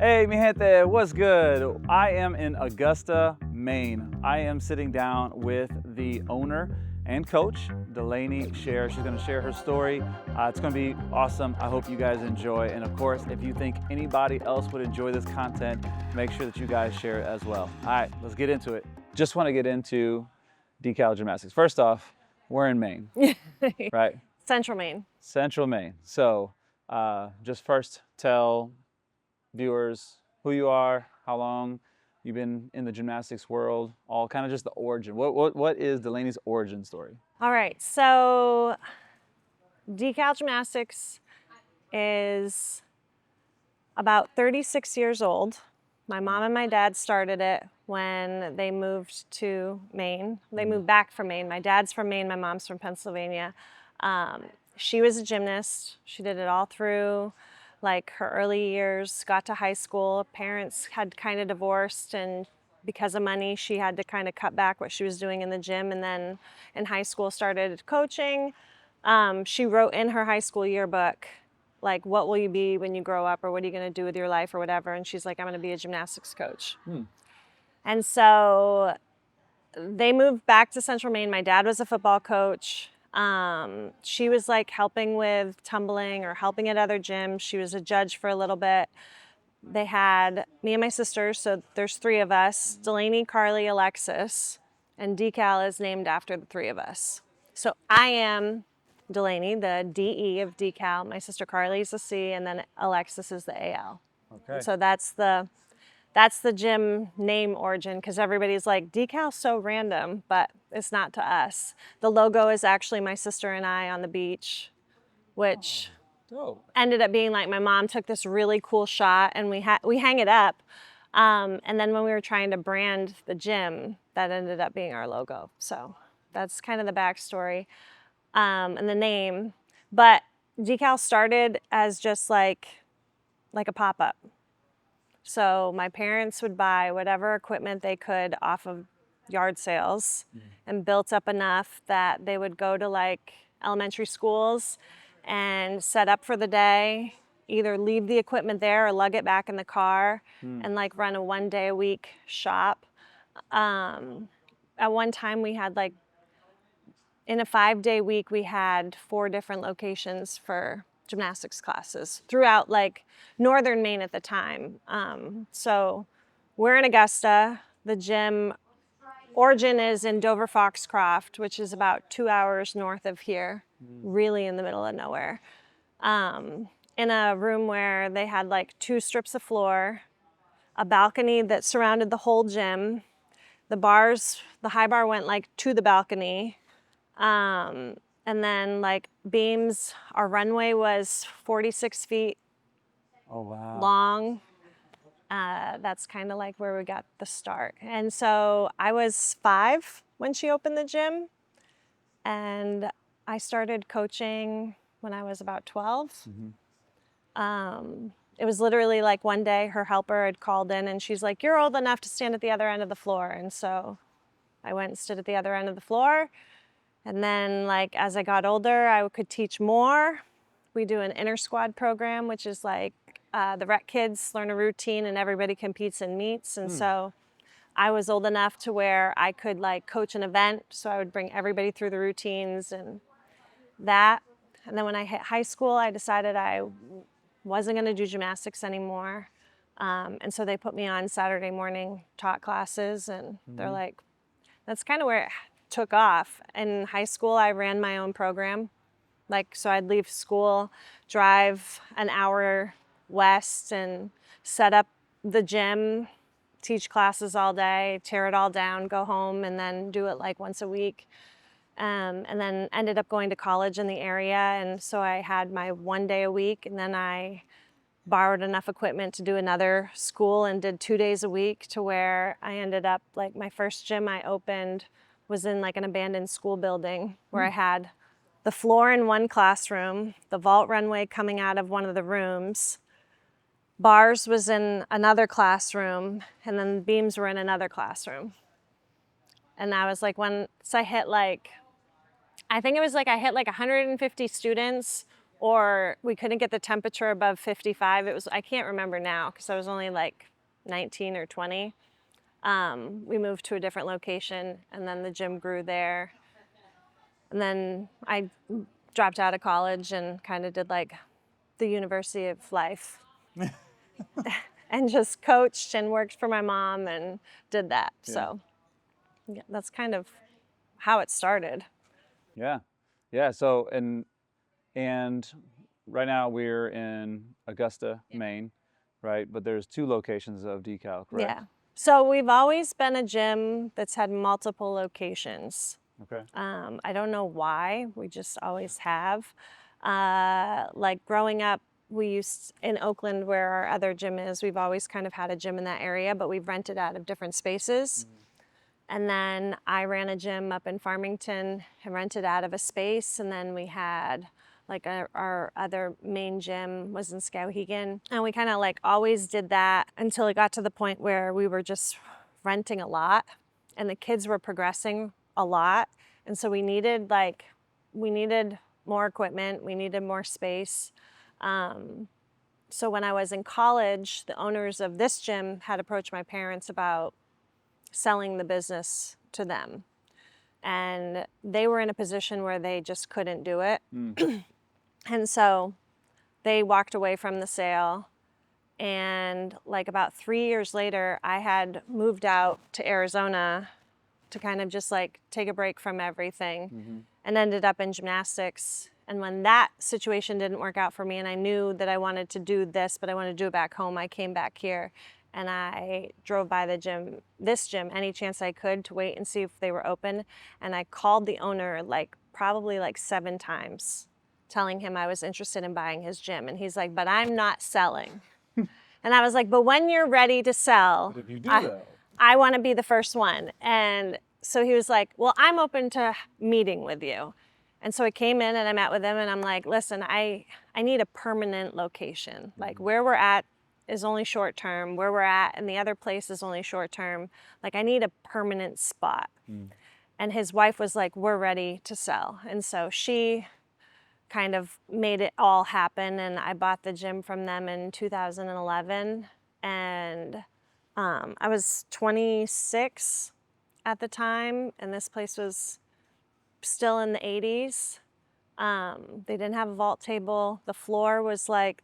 Hey, mi gente, what's good? I am in Augusta, Maine. I am sitting down with the owner and coach, Delani Sher. She's gonna share her story. It's gonna be awesome. I hope you guys enjoy. And of course, if you think anybody else would enjoy this content, make sure that you guys share it as well. All right, let's get into it. Just wanna get into Decal Gymnastics. First off, we're in Maine, right? Central Maine. Central Maine. So just first tell viewers who you are, how long you've been in the gymnastics world, all kind of just the origin. What is Delani's origin story? All right, so Decal Gymnastics is about 36 years old. My mom and my dad started it when they moved to Maine. They moved back from Maine. My dad's from Maine, my mom's from Pennsylvania. She was a gymnast. She did it all through like her early years, got to high school. Parents had kind of divorced, and because of money, she had to kind of cut back what she was doing in the gym, and then in high school started coaching. She wrote in her high school yearbook, like, what will you be when you grow up, or what are you gonna do with your life or whatever? And she's like, I'm gonna be a gymnastics coach. And so they moved back to Central Maine. My dad was a football coach. She was like helping with tumbling or helping at other gyms. She was a judge for a little bit. They had me and my sisters, so there's three of us, Delani, Carly, Alexis, and Decal is named after the three of us. So I am Delani, the DE of Decal. My sister Carly is the C, and then Alexis is the AL. Okay. So that's the gym name origin, because everybody's like, Decal's so random, but it's not to us. The logo is actually my sister and I on the beach, which ended up being like, my mom took this really cool shot and we hang it up. And then when we were trying to brand the gym, that ended up being our logo. So that's kind of the backstory and the name. But Decal started as just like a pop-up. So my parents would buy whatever equipment they could off of yard sales and built up enough that they would go to like elementary schools and set up for the day, either leave the equipment there or lug it back in the car and like run a 1 day a week shop. At one time we had like, in a 5-day week, we had 4 different locations for gymnastics classes throughout like northern Maine at the time. So we're in Augusta. The gym origin is in Dover Foxcroft, which is about 2 hours north of here, really in the middle of nowhere. In a room where they had like 2 strips of floor, a balcony that surrounded the whole gym. The bars, the high bar went like to the balcony. And then like beams, our runway was 46 feet long. That's kind of like where we got the start. And so I was 5 when she opened the gym, and I started coaching when I was about 12. It was literally like one day her helper had called in and she's like, you're old enough to stand at the other end of the floor. And so I went and stood at the other end of the floor. And then like, as I got older, I could teach more. We do an inter squad program, which is like the rec kids learn a routine and everybody competes and meets. And so I was old enough to where I could like coach an event. So I would bring everybody through the routines and that. And then when I hit high school, I decided I wasn't gonna do gymnastics anymore. And so they put me on Saturday morning taught classes, and they're like, that's kind of where it took off. In high school, I ran my own program. Like, so I'd leave school, drive an hour west and set up the gym, teach classes all day, tear it all down, go home, and then do it like once a week. And then ended up going to college in the area. And so I had my 1 day a week, and then I borrowed enough equipment to do another school and did 2 days a week, to where I ended up like, my first gym I opened was in like an abandoned school building where I had the floor in one classroom, the vault runway coming out of one of the rooms, bars was in another classroom, and then beams were in another classroom. And I was like, once I hit like, I think it was like I hit like 150 students or we couldn't get the temperature above 55. It was, I can't remember now because I was only like 19 or 20. We moved to a different location, and then the gym grew there. And then I dropped out of college and kind of did like the University of Life and just coached and worked for my mom and did that. Yeah. So yeah, that's kind of how it started. Yeah. Yeah. So, and right now we're in Augusta, Maine, right? But there's 2 locations of Decal, correct? Yeah. So we've always been a gym that's had multiple locations. Okay. I don't know why, we just always have. Like growing up, we used in Oakland where our other gym is, we've always kind of had a gym in that area, but we've rented out of different spaces. And then I ran a gym up in Farmington and rented out of a space. And then we had like our other main gym was in Skowhegan. And we kind of like always did that until it got to the point where we were just renting a lot and the kids were progressing a lot. And so we needed more equipment, we needed more space. So when I was in college, the owners of this gym had approached my parents about selling the business to them. And they were in a position where they just couldn't do it. And so they walked away from the sale. And like about 3 years later, I had moved out to Arizona to kind of just like take a break from everything and ended up in gymnastics. And when that situation didn't work out for me and I knew that I wanted to do this, but I wanted to do it back home, I came back here and I drove by this gym, any chance I could to wait and see if they were open. And I called the owner probably 7 times, telling him I was interested in buying his gym. And he's like, but I'm not selling. And I was like, but when you're ready to sell, But if you do though. I want to be the first one. And so he was like, well, I'm open to meeting with you. And so I came in and I met with him and I'm like, listen, I need a permanent location. Like where we're at is only short term. Where we're at and the other place is only short term. Like I need a permanent spot. And his wife was like, we're ready to sell. And so she kind of made it all happen. And I bought the gym from them in 2011. And I was 26 at the time. And this place was still in the 80s. They didn't have a vault table. The floor was like,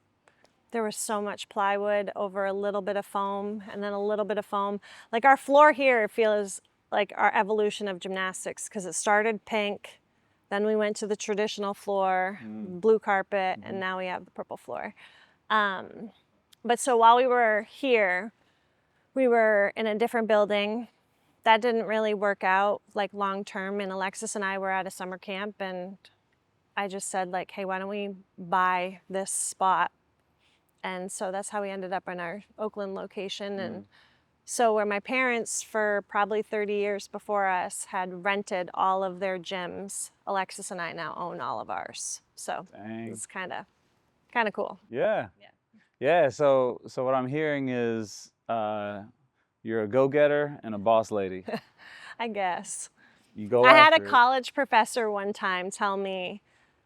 there was so much plywood over a little bit of foam and then a little bit of foam. Like our floor here feels like our evolution of gymnastics because it started pink, then we went to the traditional floor, blue carpet, and now we have the purple floor. But so while we were here, we were in a different building. That didn't really work out like long term, and Alexis and I were at a summer camp and I just said like, hey, why don't we buy this spot? And so that's how we ended up in our Oakland location. And so where my parents for probably 30 years before us had rented all of their gyms, Alexis and I now own all of ours. So it's kind of cool. Yeah. Yeah. So what I'm hearing is you're a go-getter and a boss lady. I guess. You go I had after a it. college professor one time tell me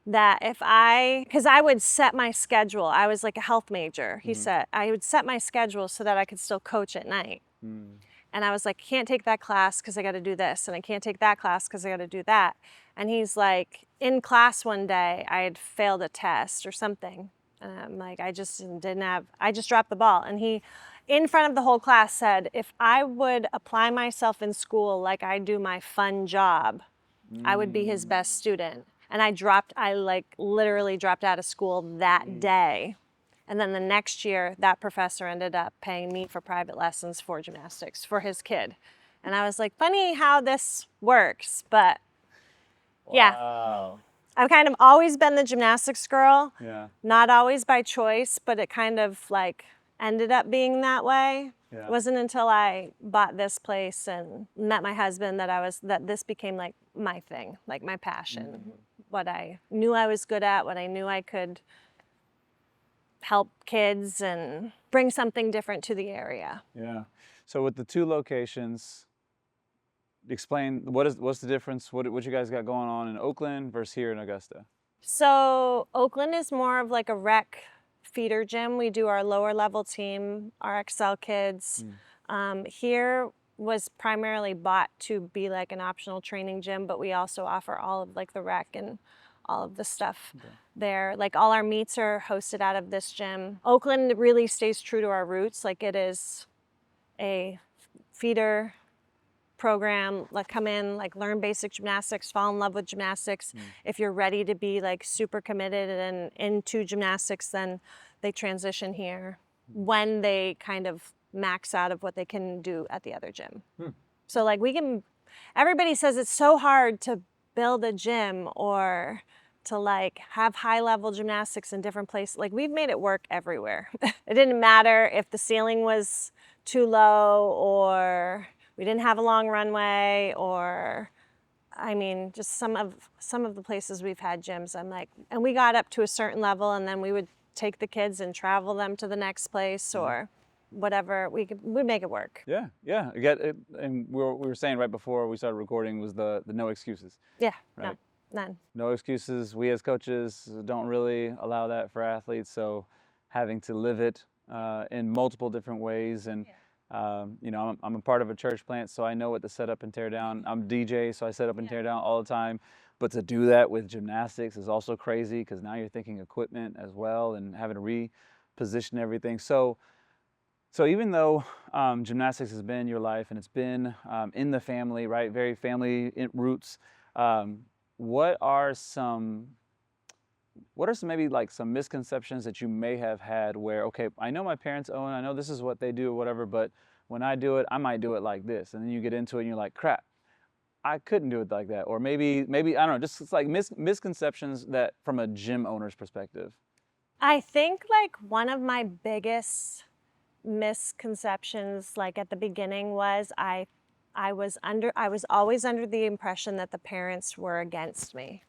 that because I would set my schedule. I was like a health major. He said I would set my schedule so that I could still coach at night. And I was like, can't take that class because I got to do this. And I can't take that class because I got to do that. And he's like, in class one day, I had failed a test or something. And I'm like, I just dropped the ball. And he, in front of the whole class said, if I would apply myself in school like I do my fun job, I would be his best student. And I literally dropped out of school that day. And then the next year, that professor ended up paying me for private lessons for gymnastics for his kid. And I was like, funny how this works, but yeah. Wow. I've kind of always been the gymnastics girl. Yeah. Not always by choice, but it kind of like ended up being that way. Yeah. It wasn't until I bought this place and met my husband that this became like my thing, like my passion, what I knew I was good at, what I knew I could help kids and bring something different to the area. Yeah. So with the 2 locations, explain what's the difference? What you guys got going on in Oakland versus here in Augusta? So Oakland is more of like a rec feeder gym. We do our lower level team, our Excel kids. Here was primarily bought to be like an optional training gym, but we also offer all of like the rec and all of the stuff there. Like all our meets are hosted out of this gym. Oakland really stays true to our roots. Like it is a feeder program, like come in, like learn basic gymnastics, fall in love with gymnastics. If you're ready to be like super committed and into gymnastics, then they transition here when they kind of max out of what they can do at the other gym. So like everybody says it's so hard to build a gym or to like have high level gymnastics in different places. Like we've made it work everywhere. It didn't matter if the ceiling was too low or we didn't have a long runway, or I mean, just some of the places we've had gyms, I'm like, and we got up to a certain level and then we would take the kids and travel them to the next place or whatever. We'd make it work. Yeah, yeah. I get it. And we were saying right before we started recording was the no excuses. Yeah, right? no, none. No excuses. We as coaches don't really allow that for athletes. So having to live it in multiple different ways. And, you know, I'm a part of a church plant, so I know what to set up and tear down. I'm DJ, so I set up and tear down all the time. But to do that with gymnastics is also crazy because now you're thinking equipment as well and having to reposition everything. So even though gymnastics has been your life and it's been in the family, right, very family roots, what are some maybe like some misconceptions that you may have had where, okay, I know my parents own, I know this is what they do or whatever, but when I do it, I might do it like this. And then you get into it and you're like, crap, I couldn't do it like that. Or maybe, I don't know, just it's like misconceptions that from a gym owner's perspective. I think like one of my biggest misconceptions like at the beginning was I was always under the impression that the parents were against me.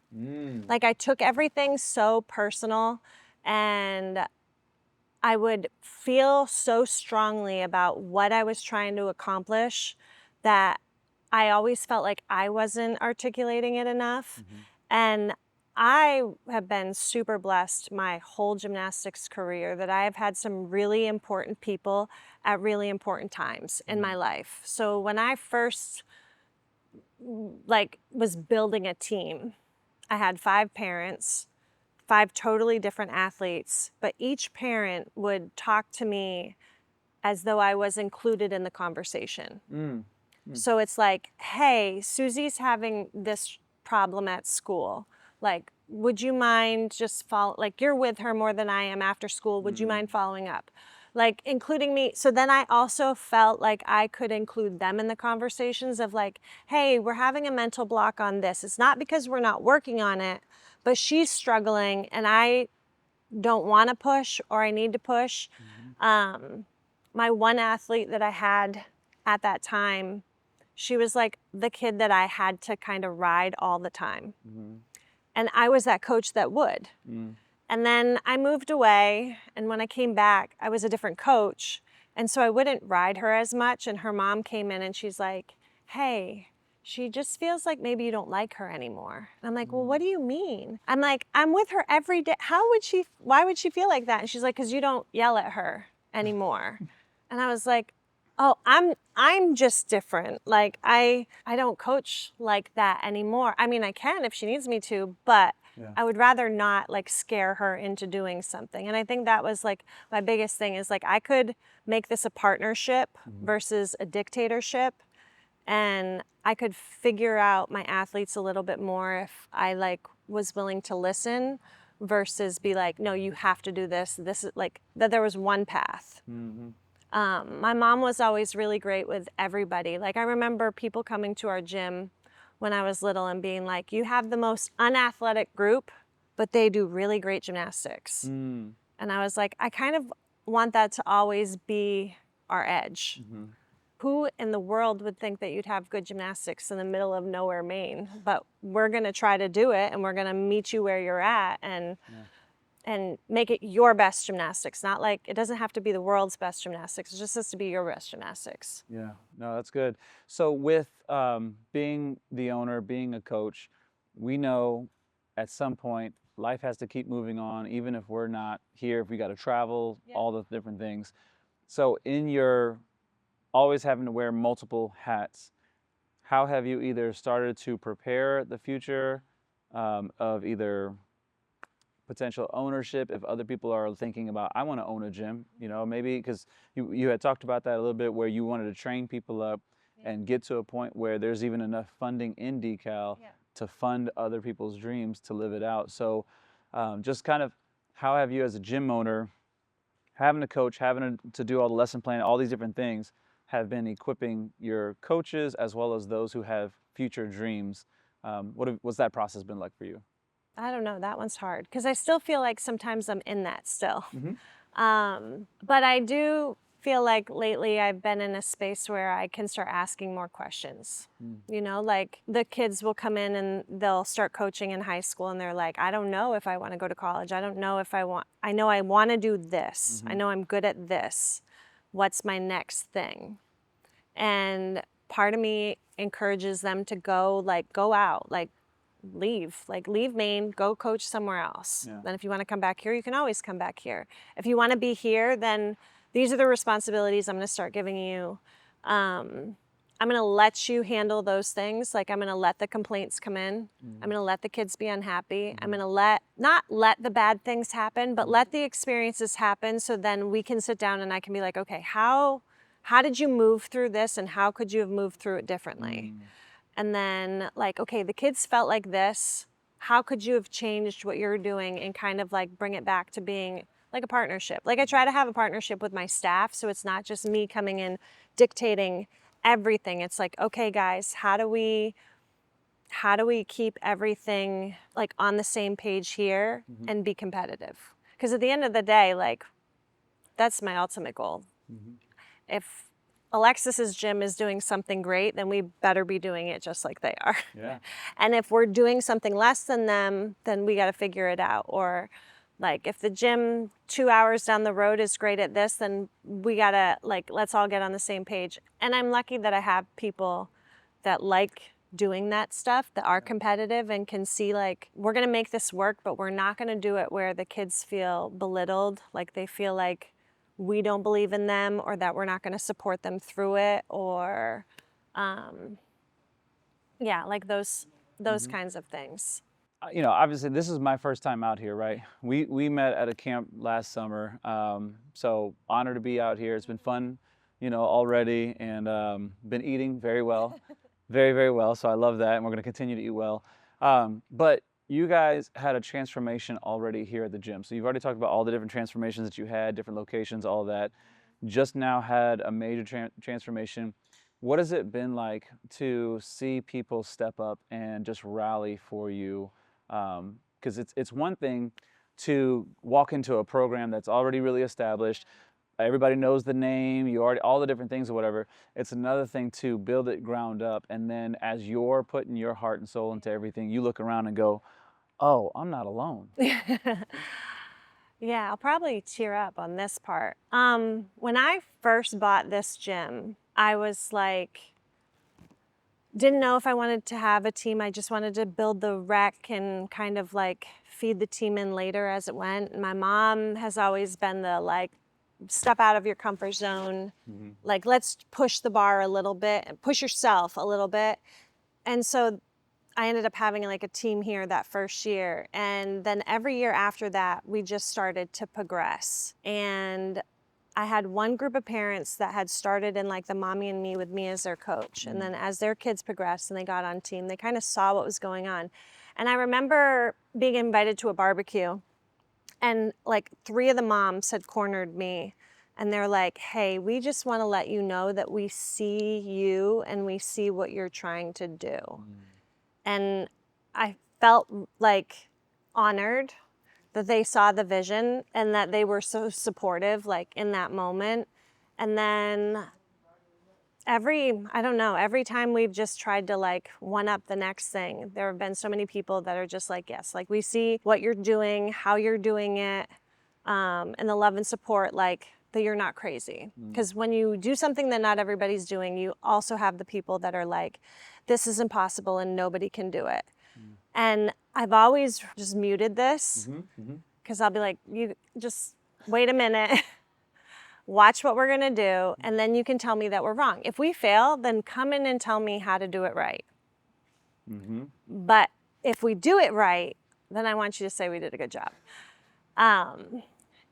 Like I took everything so personal and I would feel so strongly about what I was trying to accomplish that I always felt like I wasn't articulating it enough. And I have been super blessed my whole gymnastics career that I have had some really important people at really important times in my life. So when I first like was building a team, I had 5 parents, 5 totally different athletes, but each parent would talk to me as though I was included in the conversation. So it's like, hey, Susie's having this problem at school. Like, would you mind just like you're with her more than I am after school. Would you mind following up? Like including me. So then I also felt like I could include them in the conversations of like, hey, we're having a mental block on this. It's not because we're not working on it, but she's struggling and I don't want to push or I need to push. My one athlete that I had at that time, she was like the kid that I had to kind of ride all the time. And I was that coach that would. And then I moved away, and when I came back, I was a different coach. And so I wouldn't ride her as much, and her mom came in and she's like, hey, she just feels like maybe you don't like her anymore. And I'm like, well, what do you mean? I'm like, I'm with her every day. Why would she feel like that? And she's like, because you don't yell at her anymore. And I was like, oh, I'm just different. Like I don't coach like that anymore. I mean, I can if she needs me to, but I would rather not like scare her into doing something. And I think that was like my biggest thing is like I could make this a partnership versus a dictatorship. And I could figure out my athletes a little bit more if I like was willing to listen versus be like, no, you have to do this. This is like that there was one path. My mom was always really great with everybody. Like I remember people coming to our gym when I was little and being like, you have the most unathletic group, but they do really great gymnastics. And I was like, I kind of want that to always be our edge. Who in the world would think that you'd have good gymnastics in the middle of nowhere, Maine? But we're gonna try to do it and we're gonna meet you where you're at and make it your best gymnastics. Not like, it doesn't have to be the world's best gymnastics. It just has to be your best gymnastics. Yeah, no, that's good. So with being the owner, being a coach, we know at some point life has to keep moving on, even if we're not here, if we got to travel, all the different things. So in your always having to wear multiple hats, how have you either started to prepare the future of either potential ownership, if other people are thinking about, I want to own a gym, you know, maybe because you had talked about that a little bit, where you wanted to train people up and get to a point where there's even enough funding in Decal to fund other people's dreams to live it out. So just kind of, how have you as a gym owner, having a coach, having to do all the lesson plan, all these different things, have been equipping your coaches as well as those who have future dreams? What's that process been like for you? I don't know, that one's hard because I still feel like sometimes I'm in that still. But I do feel like lately I've been in a space where I can start asking more questions. You know, like the kids will come in and they'll start coaching in high school and they're like, I don't know if I want to go to college. I don't know if I know I want to do this. I know I'm good at this. What's my next thing? And part of me encourages them to go out, leave Maine, go coach somewhere else. Then if you want to come back here, you can always come back here. If you want to be here, then these are the responsibilities I'm going to start giving you. I'm going to let you handle those things. Like, I'm going to let the complaints come in. I'm going to let the kids be unhappy. I'm going to not let the bad things happen, but let the experiences happen, so then we can sit down and I can be like, okay, how did you move through this, and how could you have moved through it differently? And then, like, okay, the kids felt like this. How could you have changed what you're doing and kind of like bring it back to being like a partnership? Like, I try to have a partnership with my staff, so it's not just me coming in dictating everything. It's like, okay, guys, how do we keep everything like on the same page here and be competitive? Because at the end of the day, like, that's my ultimate goal. If Alexis's gym is doing something great, then we better be doing it just like they are. And if we're doing something less than them, then we got to figure it out. Or like, if the gym 2 hours down the road is great at this, then we got to, like, let's all get on the same page. And I'm lucky that I have people that like doing that stuff, that are competitive and can see, like, we're going to make this work, but we're not going to do it where the kids feel belittled, like they feel like we don't believe in them, or that we're not going to support them through it, or like those kinds of things. You know, obviously this is my first time out here, right? We met at a camp last summer, so honored to be out here. It's been fun, you know, already, and been eating very well, very well. So I love that, and we're going to continue to eat well. But you guys had a transformation already here at the gym. So you've already talked about all the different transformations that you had, different locations, all that. Just now had a major transformation. What has it been like to see people step up and just rally for you? Because it's one thing to walk into a program that's already really established. Everybody knows the name, you already, all the different things or whatever. It's another thing to build it ground up, and then as you're putting your heart and soul into everything, you look around and go, oh, I'm not alone. Yeah, I'll probably tear up on this part. When I first bought this gym, I was like, didn't know if I wanted to have a team. I just wanted to build the rec and kind of like feed the team in later as it went. My mom has always been the, like, step out of your comfort zone. Like, let's push the bar a little bit and push yourself a little bit. And so I ended up having like a team here that first year. And then every year after that, we just started to progress. And I had one group of parents that had started in like the Mommy and Me with me as their coach. And then as their kids progressed and they got on team, they kind of saw what was going on. And I remember being invited to a barbecue, and like 3 of the moms had cornered me, and they're like, hey, we just want to let you know that we see you and we see what you're trying to do. And I felt like honored that they saw the vision and that they were so supportive, like, in that moment. And then every time we've just tried to like one up the next thing, there have been so many people that are just like, yes, like, we see what you're doing, how you're doing it, and the love and support, like, that you're not crazy. Because when you do something that not everybody's doing, you also have the people that are like, this is impossible and nobody can do it. And I've always just muted this because I'll be like, you just wait a minute, watch what we're gonna do, and then you can tell me that we're wrong. If we fail, then come in and tell me how to do it right. But if we do it right, then I want you to say we did a good job.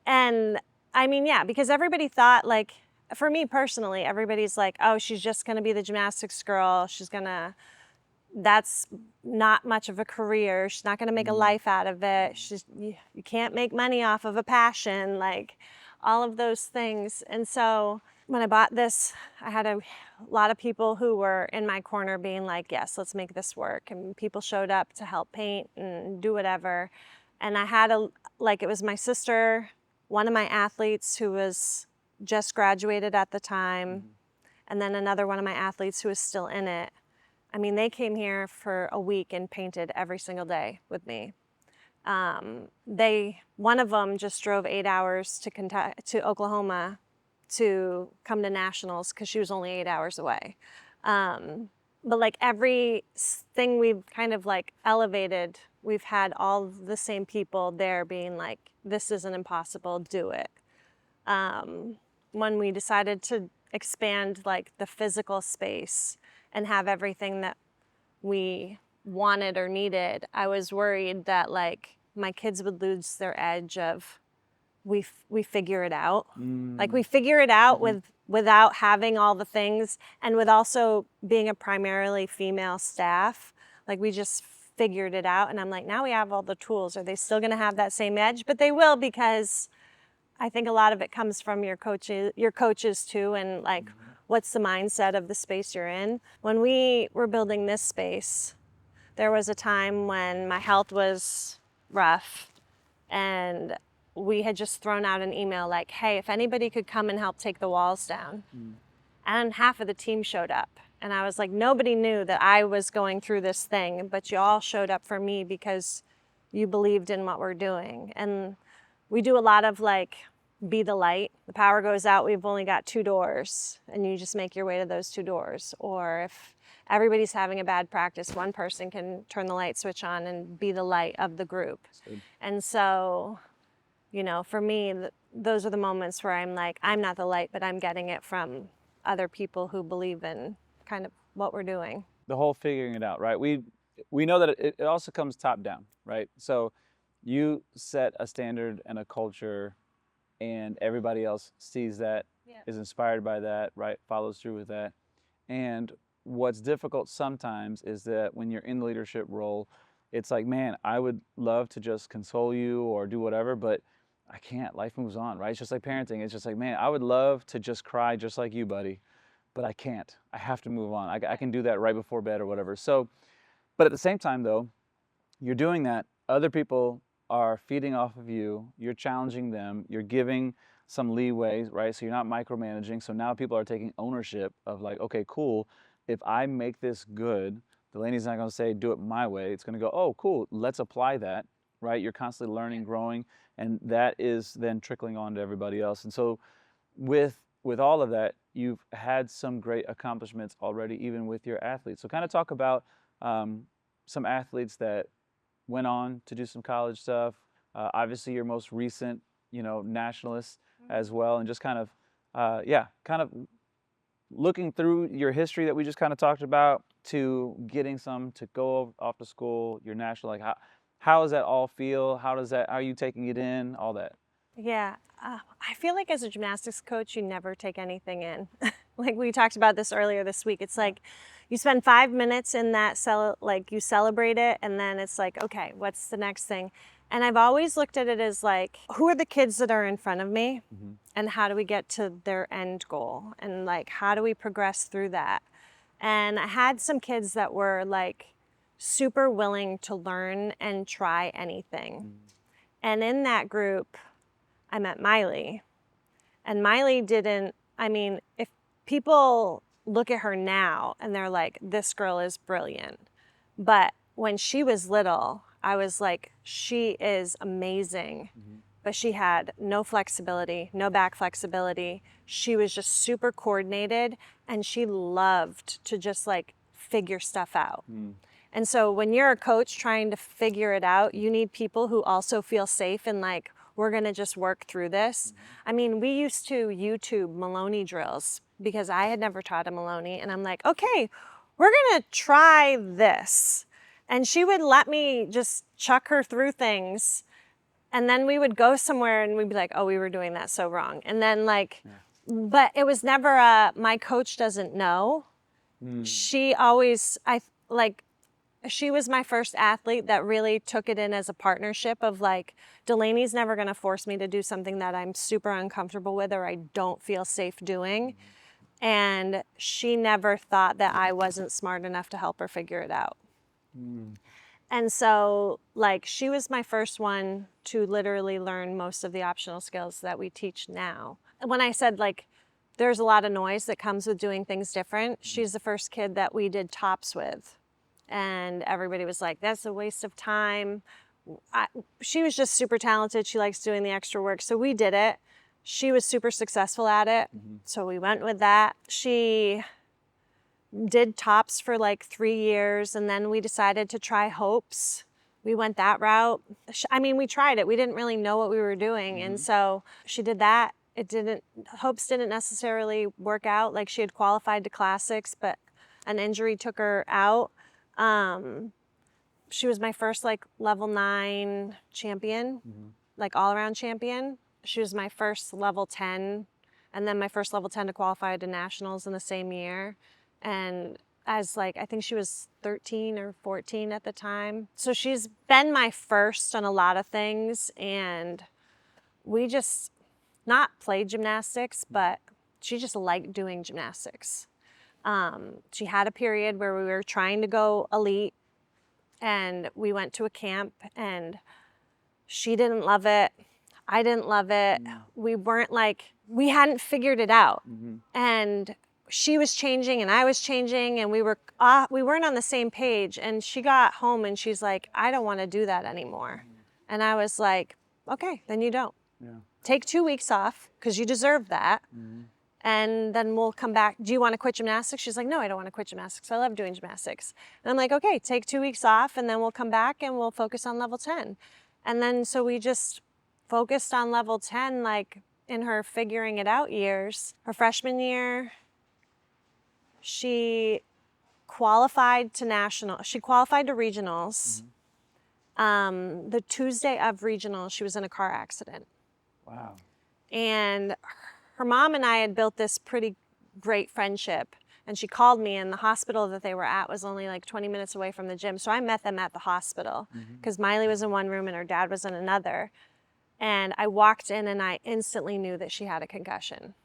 And I mean, yeah, because everybody thought, like, for me personally, everybody's like, oh, she's just gonna be the gymnastics girl. That's not much of a career. She's not gonna make a life out of it. You can't make money off of a passion, like all of those things. And so when I bought this, I had a lot of people who were in my corner being like, yes, let's make this work. And people showed up to help paint and do whatever. And I had it was my sister, one of my athletes who was just graduated at the time, and then another one of my athletes who was still in it. I mean, they came here for a week and painted every single day with me. One of them just drove 8 hours to Oklahoma to come to nationals because she was only 8 hours away. But like everything we've kind of like elevated, we've had all the same people there being like, this isn't impossible, do it. When we decided to expand like the physical space and have everything that we wanted or needed, I was worried that like my kids would lose their edge of we figure it out. Like we figure it out without having all the things, and with also being a primarily female staff, like we just figured it out. And I'm like, now we have all the tools. Are they still gonna have that same edge? But they will, because I think a lot of it comes from your coaches too, and like what's the mindset of the space you're in. When we were building this space, there was a time when my health was rough, and we had just thrown out an email like, hey, if anybody could come and help take the walls down. And half of the team showed up. And I was like, nobody knew that I was going through this thing, but you all showed up for me because you believed in what we're doing. And we do a lot of like, be the light. The power goes out, we've only got 2 doors, and you just make your way to those 2 doors. Or if everybody's having a bad practice, one person can turn the light switch on and be the light of the group. And so, you know, for me, those are the moments where I'm like, I'm not the light, but I'm getting it from other people who believe in kind of what we're doing. The whole figuring it out, right? We know that it also comes top down, right? So you set a standard and a culture, and everybody else sees that, is inspired by that, right? Follows through with that. And what's difficult sometimes is that when you're in the leadership role, it's like, man, I would love to just console you or do whatever, but I can't. Life moves on, right? It's just like parenting. It's just like, man, I would love to just cry just like you, buddy, but I can't. I have to move on. I can do that right before bed or whatever. So, but at the same time, though, you're doing that. Other people are feeding off of you. You're challenging them. You're giving some leeway, right? So you're not micromanaging. So now people are taking ownership of like, okay, cool. If I make this good, Delani's not going to say, do it my way. It's going to go, oh, cool. Let's apply that, right? You're constantly learning, growing, and that is then trickling on to everybody else. And so with all of that, you've had some great accomplishments already, even with your athletes. So kind of talk about some athletes that went on to do some college stuff. Obviously, your most recent, nationalist as well, and just kind of, kind of looking through your history that we just kind of talked about to getting some to go off to school, your national, like how does that all feel? How are you taking it in? All that. Yeah, I feel like as a gymnastics coach, you never take anything in. Like we talked about this earlier this week. It's like you spend 5 minutes in that you celebrate it, and then it's like, okay, what's the next thing? And I've always looked at it as like, who are the kids that are in front of me, and how do we get to their end goal? And like, how do we progress through that? And I had some kids that were like super willing to learn and try anything. And in that group, I met Miley. And Miley if people look at her now and they're like, this girl is brilliant. But when she was little, I was like, she is amazing. But she had no flexibility, no back flexibility. She was just super coordinated, and she loved to just like figure stuff out. And so when you're a coach trying to figure it out, you need people who also feel safe and like, we're gonna just work through this. I mean, we used to YouTube Maloney drills because I had never taught a Maloney, and I'm like, okay, we're gonna try this. And she would let me just chuck her through things, and then we would go somewhere and we'd be like, oh, we were doing that so wrong. And then like, but it was never my coach doesn't know. She always, she was my first athlete that really took it in as a partnership of like, Delani's never gonna force me to do something that I'm super uncomfortable with or I don't feel safe doing. And she never thought that I wasn't smart enough to help her figure it out. And so like, she was my first one to literally learn most of the optional skills that we teach now. When I said like, there's a lot of noise that comes with doing things different, she's the first kid that we did tops with. And everybody was like, that's a waste of time. She was just super talented. She likes doing the extra work. So we did it. She was super successful at it. So we went with that. She did tops for like 3 years. And then we decided to try hopes. We went that route. I mean, we tried it. We didn't really know what we were doing. And so she did that. Hopes didn't necessarily work out. Like she had qualified to classics, but an injury took her out. She was my first like level 9 champion, like all around champion. She was my first level 10, and then my first level 10 to qualify to nationals in the same year. And as like, I think she was 13 or 14 at the time. So she's been my first on a lot of things, and we just not played gymnastics, but she just liked doing gymnastics. She had a period where we were trying to go elite, and we went to a camp, and she didn't love it. I didn't love it. We weren't like, we hadn't figured it out. And she was changing and I was changing, and we weren't on the same page. And she got home and she's like, I don't want to do that anymore. And I was like, okay, then you don't. Take 2 weeks off because you deserve that. And then we'll come back. Do you want to quit gymnastics? She's like, no, I don't want to quit gymnastics. I love doing gymnastics. And I'm like, okay, take 2 weeks off, and then we'll come back and we'll focus on level 10. And then so we just focused on level 10, like in her figuring it out years. Her freshman year, she qualified to regionals. The Tuesday of regionals, she was in a car accident. Wow. And her mom and I had built this pretty great friendship, and she called me, and the hospital that they were at was only like 20 minutes away from the gym. So I met them at the hospital because Miley was in one room and her dad was in another. And I walked in and I instantly knew that she had a concussion.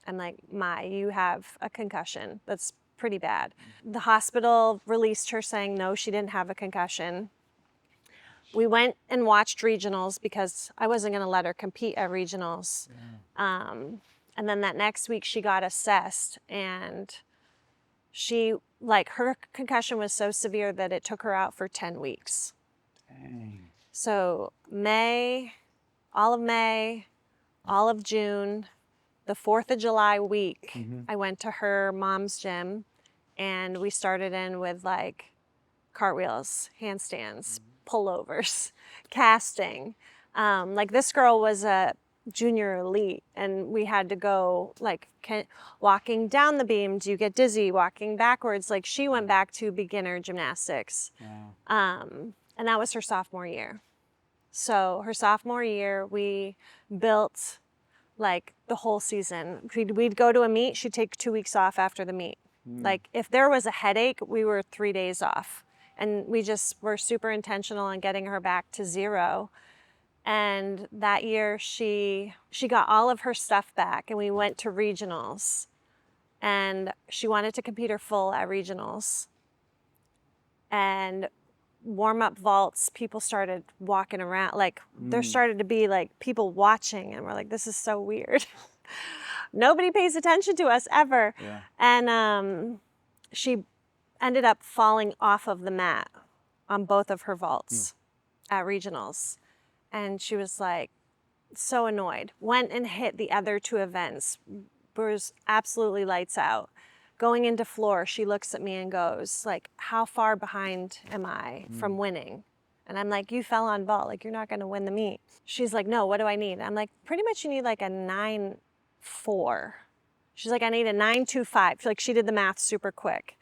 I'm like, you have a concussion. That's pretty bad. The hospital released her saying, no, she didn't have a concussion. We went and watched regionals because I wasn't going to let her compete at regionals. And then that next week she got assessed, and her concussion was so severe that it took her out for 10 weeks. Dang. So all of May, all of June, the 4th of July week, I went to her mom's gym, and we started in with like cartwheels, handstands, pullovers, casting. Like this girl was a junior elite, and we had to go like walking down the beam. Do you get dizzy? Walking backwards. Like she went back to beginner gymnastics. And that was her sophomore year. So her sophomore year, we built like the whole season. We'd go to a meet. She'd take 2 weeks off after the meet. Like if there was a headache, we were 3 days off. And we just were super intentional in getting her back to 0. And that year she got all of her stuff back, and we went to regionals, and she wanted to compete her full at regionals. And warm-up vaults, people started walking around, like there started to be like people watching, and we're like, this is so weird. Nobody pays attention to us ever. And she ended up falling off of the mat on both of her vaults at regionals. And she was like so annoyed. Went and hit the other 2 events. Was absolutely lights out. Going into floor, she looks at me and goes, like, how far behind am I from winning? And I'm like, you fell on vault, like, you're not gonna win the meet. She's like, no, what do I need? I'm like, pretty much you need like a 9.4. She's like, I need a 9.25. Like, she did the math super quick.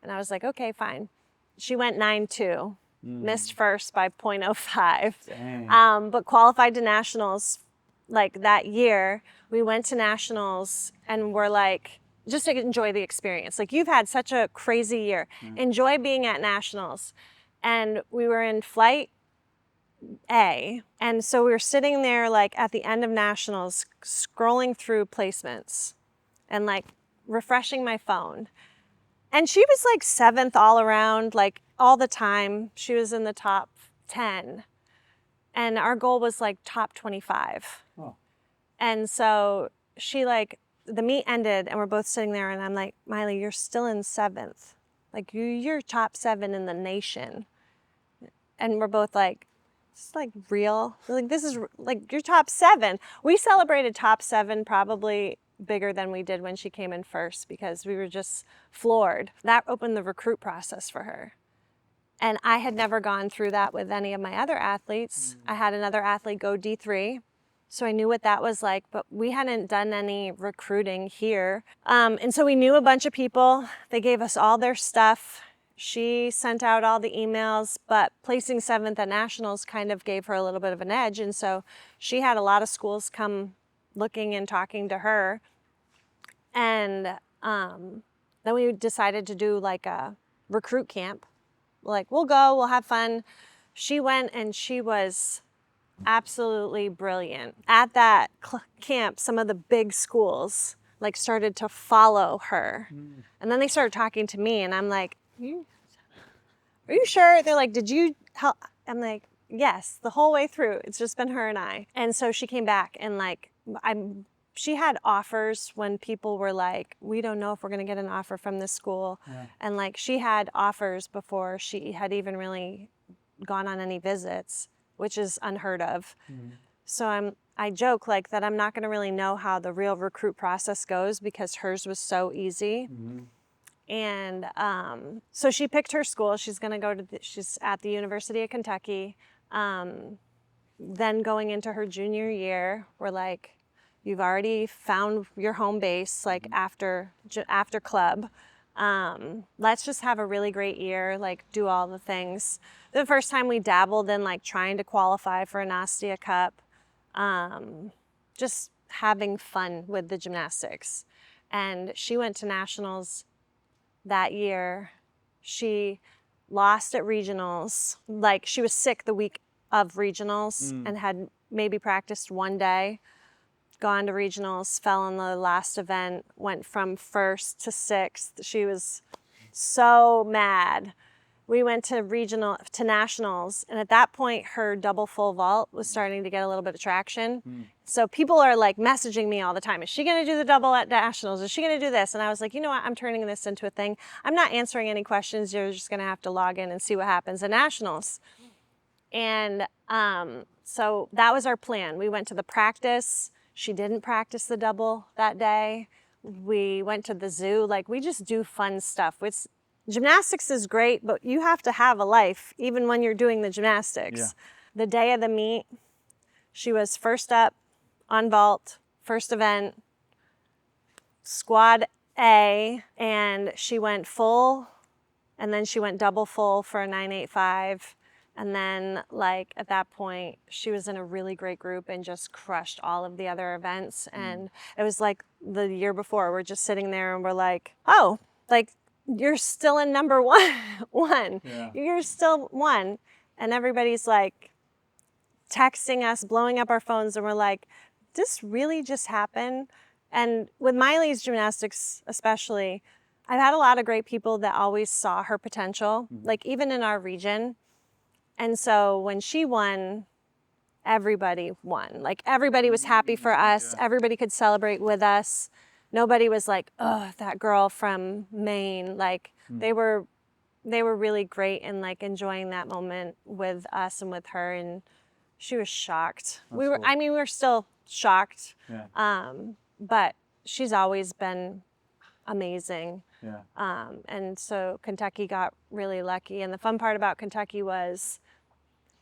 And I was like, okay, fine. She went 9.2, missed first by 0.05, but qualified to nationals. Like, that year, we went to nationals and we're like, just to enjoy the experience. Like, you've had such a crazy year. Enjoy being at nationals. And we were in flight A. And so we were sitting there, like, at the end of nationals, scrolling through placements and, like, refreshing my phone. And she was, like, 7th all around, like, all the time. She was in the top 10. And our goal was, like, top 25. Oh. And so she, like, the meet ended and we're both sitting there and I'm like, Miley, you're still in 7th. Like, you're top 7 in the nation. And we're both like, it's like real. We're like, this is like, you're top 7. We celebrated top 7 probably bigger than we did when she came in first because we were just floored. That opened the recruit process for her. And I had never gone through that with any of my other athletes. I had another athlete go D3. So I knew what that was like, but we hadn't done any recruiting here. And so we knew a bunch of people. They gave us all their stuff. She sent out all the emails, but placing 7th at nationals kind of gave her a little bit of an edge. And so she had a lot of schools come looking and talking to her. And then we decided to do like a recruit camp. Like, we'll go, we'll have fun. She went and she was absolutely brilliant. At that camp, some of the big schools like started to follow her. And then they started talking to me and I'm like, are you sure? They're like, did you help? I'm like, yes, the whole way through. It's just been her and I. And so she came back and like, she had offers when people were like, we don't know if we're going to get an offer from this school. Yeah. And like, she had offers before she had even really gone on any visits, which is unheard of. So I joke like that I'm not going to really know how the real recruit process goes because hers was so easy. And so she picked her school. She's going to go to, she's at the University of Kentucky. Then going into her junior year, we're like, you've already found your home base, like after club. Let's just have a really great year, like do all the things. The first time we dabbled in like trying to qualify for an Ostia Cup, just having fun with the gymnastics. And she went to nationals that year. She lost at regionals. Like, she was sick the week of regionals and had maybe practiced one day, gone to regionals, fell in the last event, went from 1st to 6th. She was so mad. We went to nationals, and at that point, her double full vault was starting to get a little bit of traction. So people are like messaging me all the time. Is she gonna do the double at nationals? Is she gonna do this? And I was like, you know what? I'm turning this into a thing. I'm not answering any questions. You're just gonna have to log in and see what happens at nationals. And so that was our plan. We went to the practice. She didn't practice the double that day. We went to the zoo. Like, we just do fun stuff. Gymnastics is great, but you have to have a life even when you're doing the gymnastics. Yeah. The day of the meet, she was first up on vault, first event, squad A, and she went full, and then she went double full for a 9.85. And then, like, at that point, she was in a really great group and just crushed all of the other events. And it was like the year before, we're just sitting there and we're like, oh, like, you're still in number one. Yeah. You're still one. And everybody's like texting us, blowing up our phones. And we're like, this really just happened? And with Miley's gymnastics, especially, I've had a lot of great people that always saw her potential, like even in our region. And so when she won, everybody won. Like, everybody was happy for us. Yeah. Everybody could celebrate with us. Nobody was like, oh, that girl from Maine. Like, they were really great and like enjoying that moment with us and with her. And she was shocked. Cool. We were still shocked. Yeah. But she's always been amazing. Yeah. And so Kentucky got really lucky. And the fun part about Kentucky was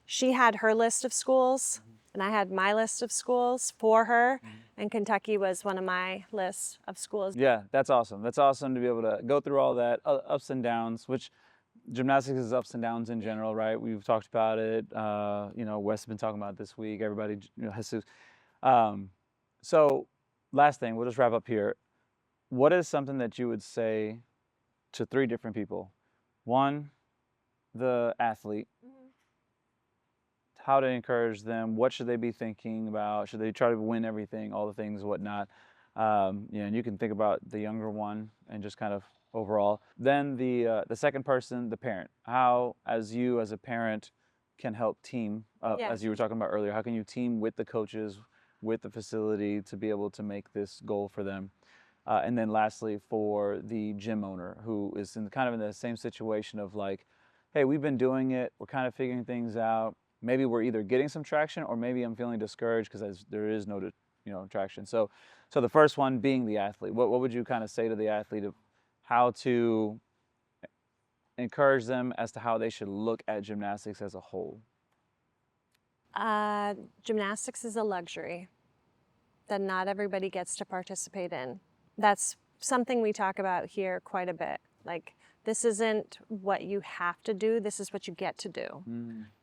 she had her list of schools and I had my list of schools for her. And Kentucky was one of my lists of schools. Yeah, that's awesome. That's awesome to be able to go through all that ups and downs, which gymnastics is ups and downs in general, right? We've talked about it. You know, Wes has been talking about it this week. Everybody, you know, has to. So, last thing, we'll just wrap up here. What is something that you would say to 3 different people? One, the athlete. How to encourage them? What should they be thinking about? Should they try to win everything, all the things, whatnot? You know, and you can think about the younger one and just kind of overall. Then the second person, the parent. How, as you as a parent, can help team Yeah. as you were talking about earlier. How can you team with the coaches, with the facility to be able to make this goal for them? And then lastly, for the gym owner who is in kind of in the same situation of like, hey, we've been doing it, we're kind of figuring things out. Maybe we're either getting some traction or maybe I'm feeling discouraged because there is no, you know, traction. So the first one being the athlete. What would you kind of say to the athlete of how to encourage them as to how they should look at gymnastics as a whole? Gymnastics is a luxury that not everybody gets to participate in. That's something we talk about here quite a bit. Like, this isn't what you have to do, this is what you get to do.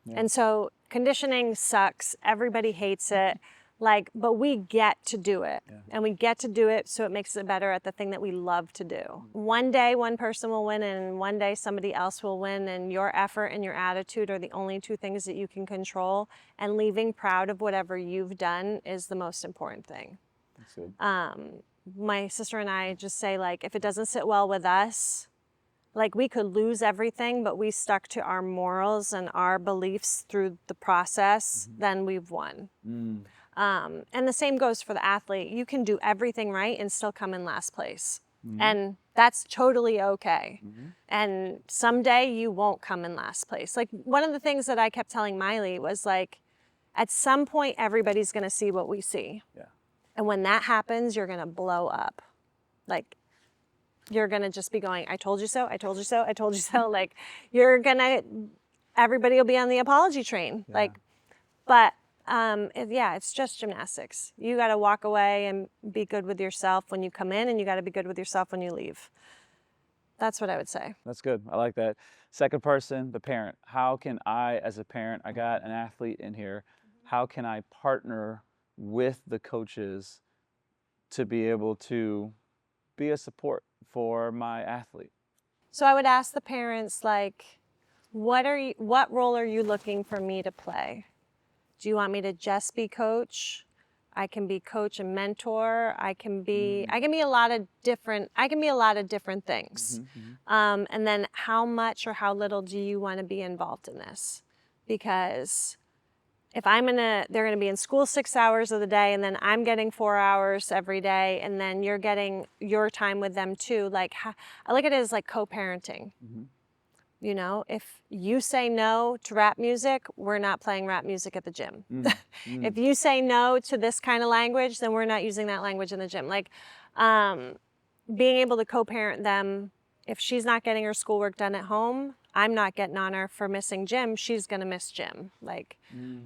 Yeah. And so conditioning sucks, everybody hates it, like, but we get to do it. Yeah. And we get to do it so it makes it better at the thing that we love to do. One day one person will win and one day somebody else will win, and your effort and your attitude are the only 2 things that you can control, and leaving proud of whatever you've done is the most important thing. That's good. My sister and I just say, like, if it doesn't sit well with us, like, we could lose everything, but we stuck to our morals and our beliefs through the process, then we've won. And the same goes for the athlete. You can do everything right and still come in last place. And that's totally okay. And someday you won't come in last place. Like, one of the things that I kept telling Miley was, like, at some point, everybody's gonna see what we see. Yeah. And when that happens, you're gonna blow up. Like, you're gonna just be going, I told you so, I told you so, I told you so. Like, everybody will be on the apology train. Yeah. Like, but yeah, it's just gymnastics. You gotta walk away and be good with yourself when you come in, and you gotta be good with yourself when you leave. That's what I would say. That's good. I like that. Second person, the parent. How can I, as a parent, I got an athlete in here, how can I partner with the coaches to be able to be a support for my athlete? So I would ask the parents, like, what role are you looking for me to play? Do you want me to just be coach? I can be coach and mentor. I can be a lot of different things. And then how much or how little do you want to be involved in this? Because if they're gonna be in school 6 hours of the day, and then I'm getting 4 hours every day, and then you're getting your time with them too. Like, I look at it as like co-parenting. You know, if you say no to rap music, we're not playing rap music at the gym. If you say no to this kind of language, then we're not using that language in the gym. Like, being able to co-parent them. If she's not getting her schoolwork done at home, I'm not getting on her for missing gym. She's gonna miss gym. Like,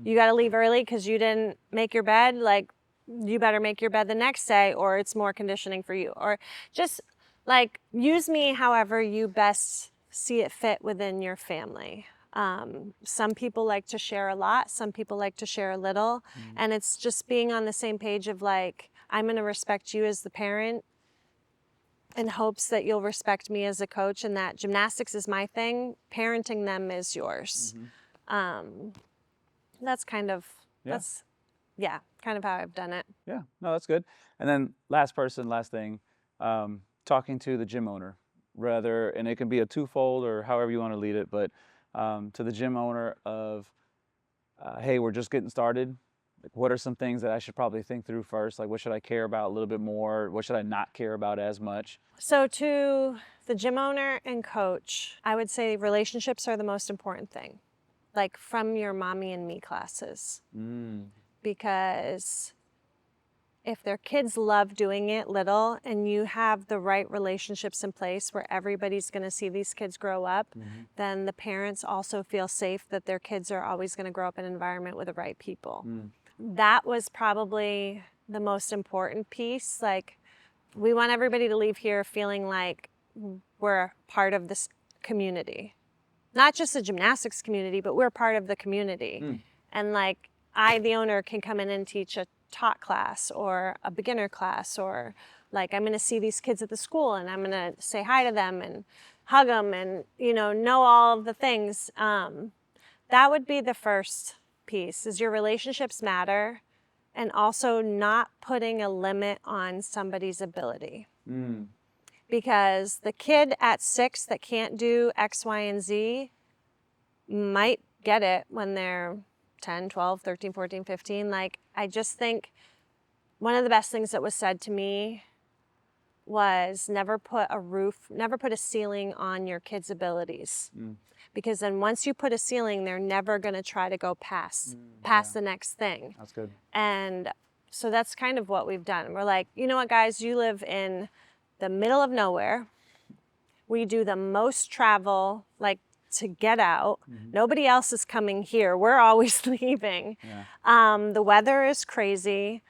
you gotta leave early because you didn't make your bed. Like, you better make your bed the next day, or it's more conditioning for you. Or just, like, use me however you best see it fit within your family. Some people like to share a lot, some people like to share a little, and it's just being on the same page of, like, I'm gonna respect you as the parent in hopes that you'll respect me as a coach, and that gymnastics is my thing, parenting them is yours. That's kind of, kind of how I've done it. Yeah, no, that's good. And then last thing, talking to the gym owner, and it can be a twofold or however you want to lead it, but to the gym owner of, hey, we're just getting started. Like, what are some things that I should probably think through first? Like, what should I care about a little bit more? What should I not care about as much? So to the gym owner and coach, I would say relationships are the most important thing. Like, from your mommy and me classes. Because if their kids love doing it little and you have the right relationships in place where everybody's going to see these kids grow up, then the parents also feel safe that their kids are always going to grow up in an environment with the right people. That was probably the most important piece. Like, we want everybody to leave here feeling like we're part of this community. Not just the gymnastics community, but we're part of the community. And like, I, the owner, can come in and teach a taught class or a beginner class, or like, I'm gonna see these kids at the school and I'm gonna say hi to them and hug them and, you know all of the things. That would be the first piece, is your relationships matter, and also not putting a limit on somebody's ability. Because the kid at 6 that can't do X, Y, and Z might get it when they're 10, 12, 13, 14, 15. Like, I just think one of the best things that was said to me was never put a ceiling on your kids' abilities. Because then once you put a ceiling, they're never going to try to go past the next thing. That's good. And so that's kind of what we've done. We're like, you know what, guys, you live in the middle of nowhere. We do the most travel, like, to get out. Nobody else is coming here. We're always leaving. The weather is crazy.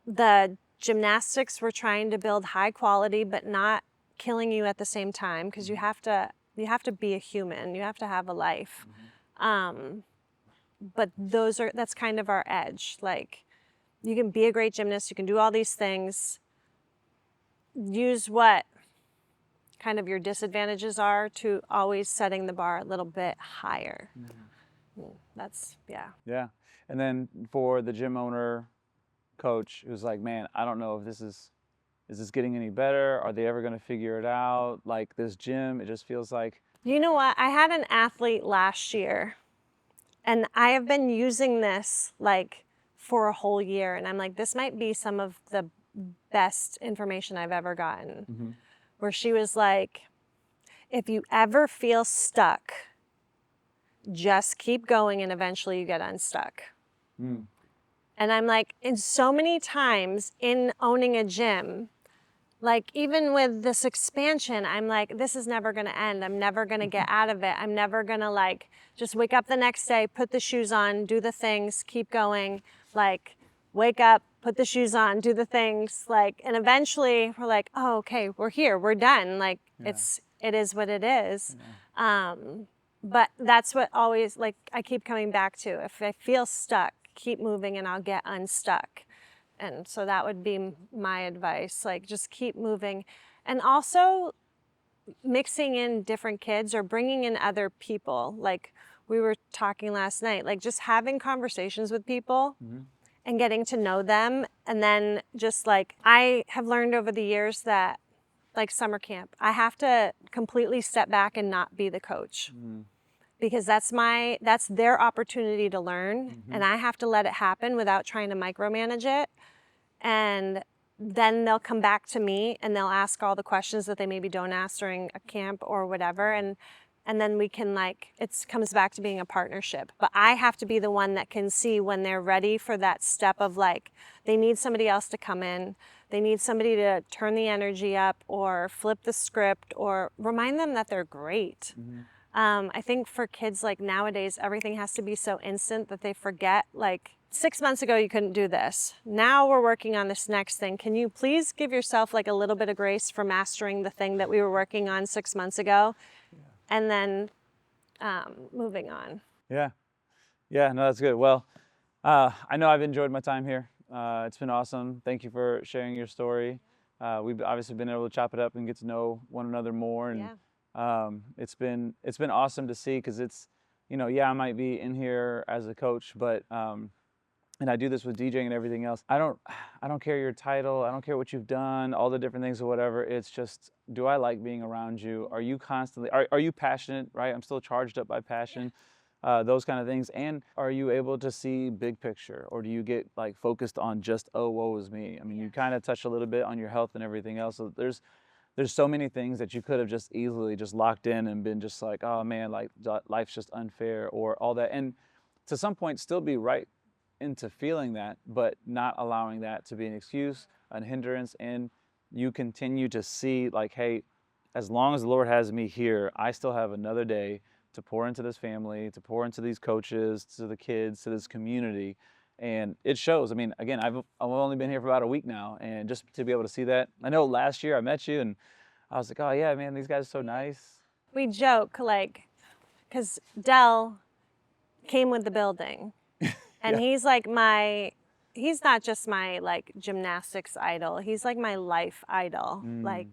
The gymnastics, we're trying to build high quality, but not killing you at the same time, because you have to be a human. You have to have a life. But that's kind of our edge. Like, you can be a great gymnast. You can do all these things. Use what kind of your disadvantages are to always setting the bar a little bit higher. That's, Yeah. And then for the gym owner, coach, who's like, man, I don't know if is this getting any better? Are they ever going to figure it out? Like, this gym, it just feels like. You know what? I had an athlete last year, and I have been using this like for a whole year. And I'm like, this might be some of the best information I've ever gotten. Where she was like, if you ever feel stuck, just keep going and eventually you get unstuck. And I'm like, in so many times in owning a gym, like, even with this expansion, I'm like, this is never gonna end. I'm never gonna get out of it. I'm never gonna, like, just wake up the next day, put the shoes on, do the things, keep going. Like, wake up, put the shoes on, do the things, like, and eventually we're like, oh, okay, we're here, we're done. Like, it is what it is. But that's what always, like, I keep coming back to. If I feel stuck, keep moving and I'll get unstuck. And so that would be my advice, like, just keep moving. And also mixing in different kids or bringing in other people. Like, we were talking last night, like, just having conversations with people and getting to know them. And then just, like, I have learned over the years that, like, summer camp, I have to completely step back and not be the coach. Because that's their opportunity to learn, and I have to let it happen without trying to micromanage it. And then they'll come back to me and they'll ask all the questions that they maybe don't ask during a camp or whatever. And then we can, like, it comes back to being a partnership. But I have to be the one that can see when they're ready for that step of, like, they need somebody else to come in. They need somebody to turn the energy up or flip the script or remind them that they're great. I think for kids, like, nowadays, everything has to be so instant that they forget, like, 6 months ago, you couldn't do this. Now we're working on this next thing. Can you please give yourself, like, a little bit of grace for mastering the thing that we were working on 6 months ago? And then moving on. Yeah, no, that's good. Well, I know I've enjoyed my time here. It's been awesome. Thank you for sharing your story. We've obviously been able to chop it up and get to know one another more. And it's been awesome to see, because it's, I might be in here as a coach, but and I do this with DJing and everything else. I don't care your title. I don't care what you've done, all the different things or whatever. It's just, do I like being around you? Are you constantly, are you passionate, right? I'm still charged up by passion, those kind of things. And are you able to see big picture, or do you get, like, focused on just, oh, woe is me? I mean, you kind of touched a little bit on your health and everything else. So there's so many things that you could have just easily just locked in and been just like, oh man, like, life's just unfair or all that. And to some point still be right into feeling that, but not allowing that to be an excuse, an hindrance, and you continue to see like, hey, as long as the Lord has me here, I still have another day to pour into this family, to pour into these coaches, to the kids, to this community. And it shows. I mean, again, I've only been here for about a week now, and just to be able to see that. I know last year I met you and I was like, oh yeah, man, these guys are so nice. We joke like, because Del came with the building, and he's like he's not just my like gymnastics idol, he's like my life idol. Like,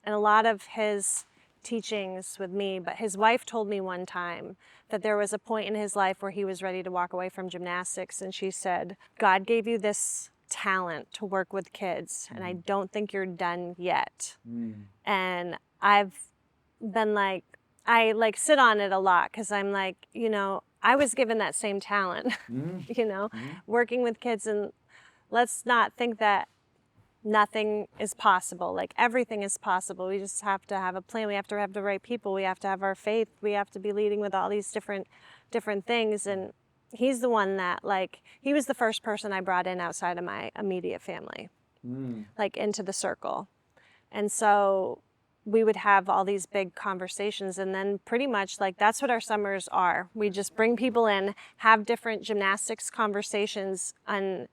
and a lot of his teachings with me, but his wife told me one time that there was a point in his life where he was ready to walk away from gymnastics, and she said, God gave you this talent to work with kids, and I don't think you're done yet. And I've been like, I like sit on it a lot, because I'm like, you know, I was given that same talent, you know, working with kids, and let's not think that nothing is possible. Like, everything is possible. We just have to have a plan. We have to have the right people. We have to have our faith. We have to be leading with all these different things. And he's the one that, like, he was the first person I brought in outside of my immediate family, like into the circle. And so we would have all these big conversations, and then pretty much like that's what our summers are. We just bring people in, have different gymnastics conversations on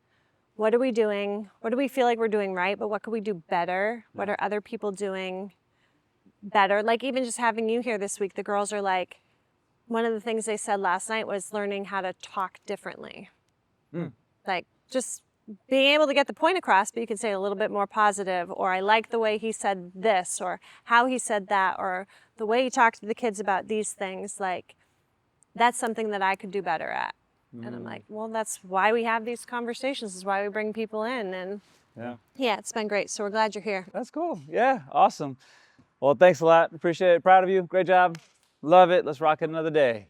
what are we doing? What do we feel like we're doing right? But what could we do better? What are other people doing better? Like, even just having you here this week, the girls are like, one of the things they said last night was learning how to talk differently. Like, just being able to get the point across, but you can say a little bit more positive, or I like the way he said this, or how he said that, or the way he talked to the kids about these things. Like, that's something that I could do better at. And I'm like, well, that's why we have these conversations, is why we bring people in. And yeah, it's been great. So we're glad you're here. That's cool. Yeah, awesome. Well, thanks a lot. Appreciate it. Proud of you. Great job. Love it. Let's rock it another day.